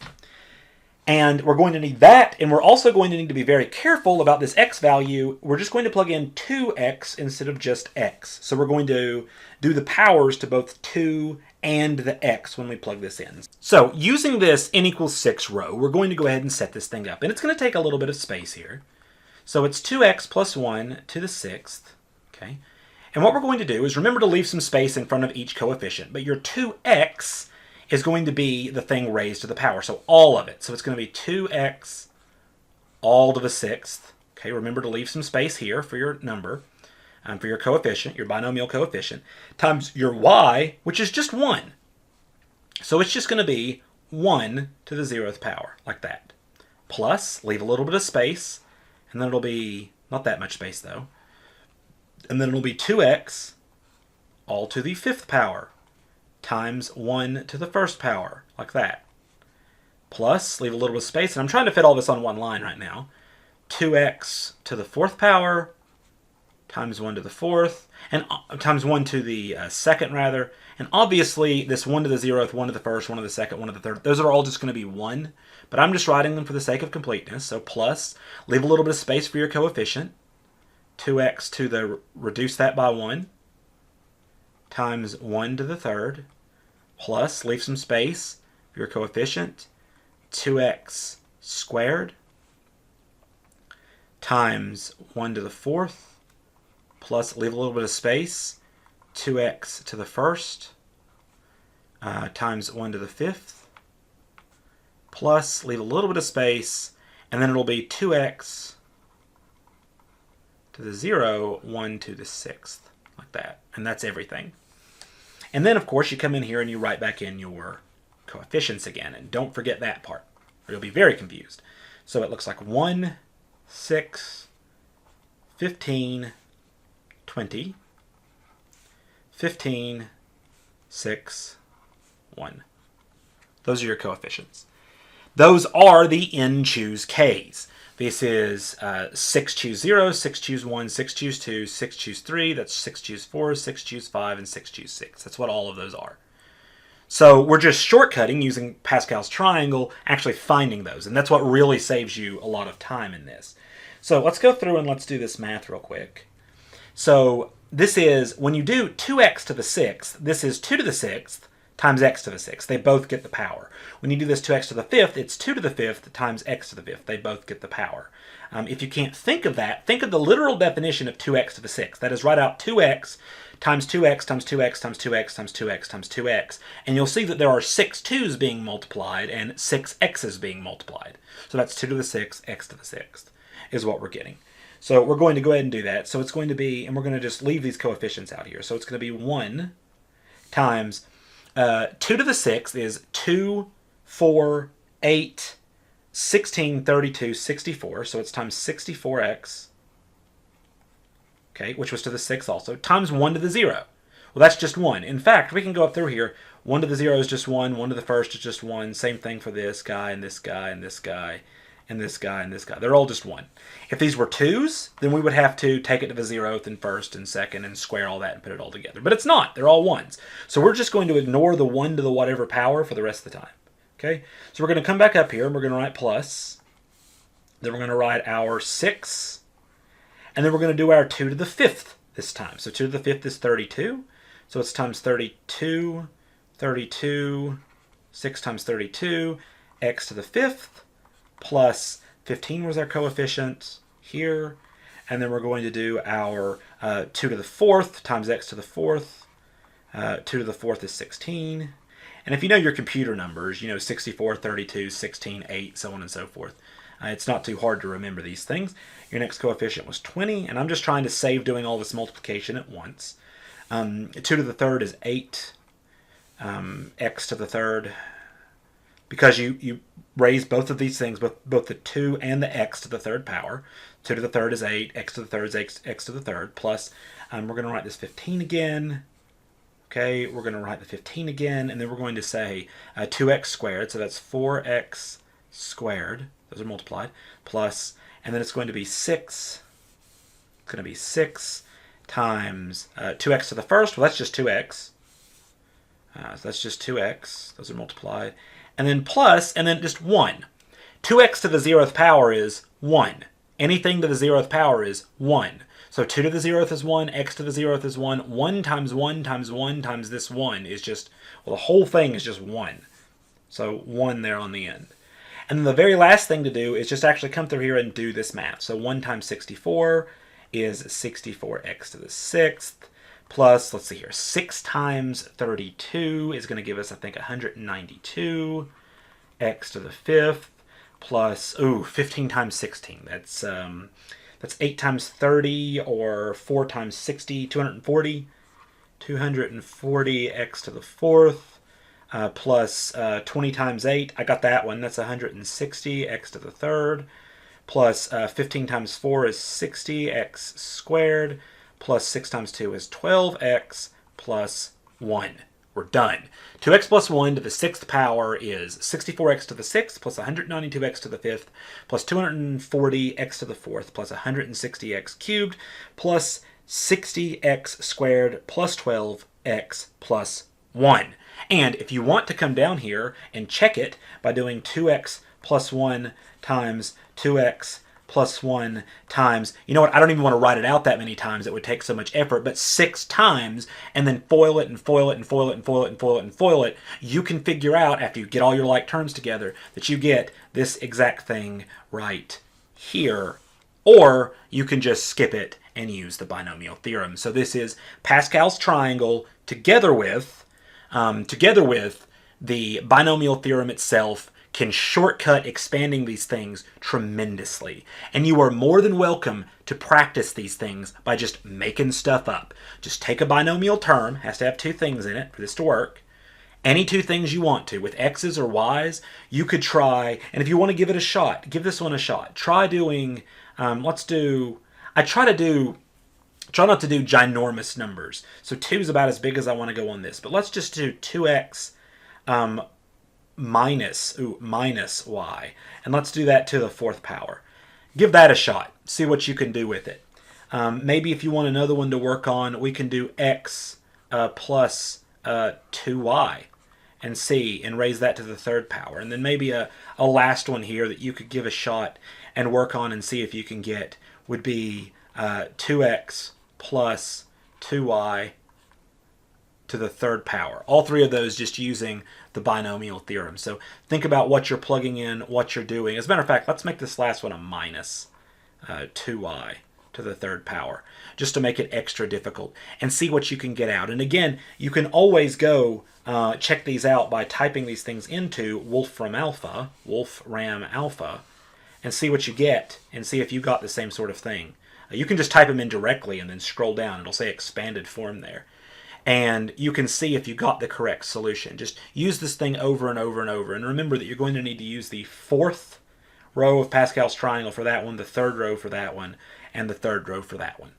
Speaker 1: And we're going to need that, and we're also going to need to be very careful about this x value. We're just going to plug in 2x instead of just x. So we're going to do the powers to both 2 and the x when we plug this in. So using this n equals 6 row, we're going to go ahead and set this thing up. And it's going to take a little bit of space here. So it's 2x plus 1 to the 6th. Okay. And what we're going to do is remember to leave some space in front of each coefficient. But your 2x is going to be the thing raised to the power. So all of it. So it's going to be 2x all to the 6th. Okay, remember to leave some space here for your number, for your coefficient, your binomial coefficient, times your y, which is just 1. So it's just going to be 1 to the 0th power, like that. Plus, leave a little bit of space, and then it'll be, not that much space though, and then it'll be 2x all to the 5th power, times 1 to the 1st power, like that. Plus, leave a little bit of space, and I'm trying to fit all this on one line right now. 2x to the 4th power, times 1 to the 4th, and times 1 to the 2nd, rather. And obviously, this 1 to the 0th, 1 to the 1st, 1 to the 2nd, 1 to the 3rd, those are all just going to be 1. But I'm just writing them for the sake of completeness. So plus, leave a little bit of space for your coefficient. 2x to the, reduce that by 1. Times 1 to the 3rd, plus, leave some space for your coefficient, 2x squared, times 1 to the 4th, plus, leave a little bit of space, 2x to the 1st, times 1 to the 5th, plus, leave a little bit of space, and then it'll be 2x to the 0, 1 to the 6th. Like that. And that's everything. And then, of course, you come in here and you write back in your coefficients again. And don't forget that part, or you'll be very confused. So it looks like 1, 6, 15, 20, 15, 6, 1. Those are your coefficients. Those are the n choose k's. This is 6 choose 0, 6 choose 1, 6 choose 2, 6 choose 3, that's 6 choose 4, 6 choose 5, and 6 choose 6. That's what all of those are. So we're just shortcutting using Pascal's triangle, actually finding those. And that's what really saves you a lot of time in this. So let's go through and let's do this math real quick. So this is, when you do 2x to the 6th, this is 2 to the 6th times x to the 6th. They both get the power. When you do this 2x to the 5th, it's 2 to the 5th times x to the 5th. They both get the power. If you can't think of that, think of the literal definition of 2x to the 6th. That is, write out 2x times 2x times 2x times 2x times 2x times 2x. And you'll see that there are 6 2's being multiplied and 6 x's being multiplied. So that's 2 to the 6th, x to the 6th is what we're getting. So we're going to go ahead and do that. So it's going to be, and we're going to just leave these coefficients out here. So it's going to be 1 times 2 to the 6th is 2, 4, 8, 16, 32, 64. So it's times 64x, okay, which was to the 6th also, times 1 to the 0. Well, that's just 1. In fact, we can go up through here. 1 to the 0 is just 1. 1 to the 1st is just 1. Same thing for this guy and this guy and this guy and this guy and this guy. They're all just 1. If these were 2's, then we would have to take it to the 0th and 1st and 2nd and square all that and put it all together. But it's not. They're all 1's. So we're just going to ignore the 1 to the whatever power for the rest of the time. Okay? So we're going to come back up here and we're going to write plus. Then we're going to write our 6. And then we're going to do our 2 to the 5th this time. So 2 to the 5th is 32. So it's times 32, 32, 6 times 32, x to the 5th, plus 15 was our coefficient here. And then we're going to do our 2 to the 4th times x to the 4th. 2 to the 4th is 16. And if you know your computer numbers, you know 64, 32, 16, 8, so on and so forth. It's not too hard to remember these things. Your next coefficient was 20, and I'm just trying to save doing all this multiplication at once. 2 to the 3rd is 8, x to the 3rd. Because you raise both of these things, both the 2 and the x to the 3rd power. 2 to the 3rd is 8, x to the 3rd is x to the 3rd, plus we're going to write this 15 again. Okay, we're going to write the 15 again, and then we're going to say 2x squared, so that's 4x squared. Those are multiplied, plus, and then it's going to be 6. It's going to be 6 times 2x to the 1st. Well, that's just 2x. So that's just 2x. Those are multiplied. And then plus, and then just 1. 2x to the 0th power is 1. Anything to the 0th power is 1. So 2 to the 0th is 1, x to the 0th is 1. 1 times 1 times 1 times this 1 is just, well, the whole thing is just 1. So 1 there on the end. And then the very last thing to do is just actually come through here and do this math. So 1 times 64 is 64x to the 6th. Plus, let's see here, 6 times 32 is going to give us, I think, 192 x to the 5th. Plus, 15 times 16. That's 8 times 30, or 4 times 60, 240. 240 x to the 4th. Plus 20 times 8, I got that one, that's 160 x to the 3rd, plus 15 times 4 is 60 x squared, plus 6 times 2 is 12x, plus 1. We're done. 2x plus 1 to the 6th power is 64x to the 6th, plus 192x to the 5th, plus 240x to the 4th, plus 160x cubed, plus 60x squared, plus 12x, plus 1. And if you want to come down here and check it by doing 2x plus 1 times 2x plus 1 times, you know what, I don't even want to write it out that many times, it would take so much effort, but 6 times, and then foil it and foil it and foil it and foil it and foil it and foil it, you can figure out, after you get all your like terms together, that you get this exact thing right here. Or you can just skip it and use the binomial theorem. So this is Pascal's triangle together with the binomial theorem itself, can shortcut expanding these things tremendously. And you are more than welcome to practice these things by just making stuff up. Just take a binomial term, has to have 2 things in it for this to work. Any 2 things you want to, with x's or y's, you could try, and if you want to give it a shot, give this one a shot. Try doing, try not to do ginormous numbers. So 2 is about as big as I want to go on this. But let's just do 2x minus y. And let's do that to the 4th power. Give that a shot. See what you can do with it. Maybe if you want another one to work on, we can do x plus 2y and see, and raise that to the 3rd power. And then maybe a last one here that you could give a shot and work on and see if you can get would be 2x plus 2y to the third power. All three of those just using the binomial theorem. So think about what you're plugging in, what you're doing. As a matter of fact, let's make this last one a minus 2y to the third power, just to make it extra difficult, and see what you can get out. And again, you can always go check these out by typing these things into wolfram alpha, and see what you get, and see if you got the same sort of thing. You can just type them in directly and then scroll down. It'll say expanded form there. And you can see if you got the correct solution. Just use this thing over and over and over. And remember that you're going to need to use the fourth row of Pascal's triangle for that one, the third row for that one, and the third row for that one.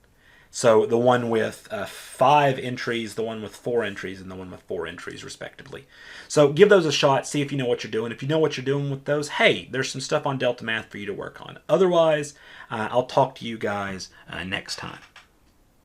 Speaker 1: So the one with 5 entries, the one with 4 entries, and the one with 4 entries, respectively. So give those a shot, see if you know what you're doing. If you know what you're doing with those, hey, there's some stuff on Delta Math for you to work on. Otherwise, I'll talk to you guys next time.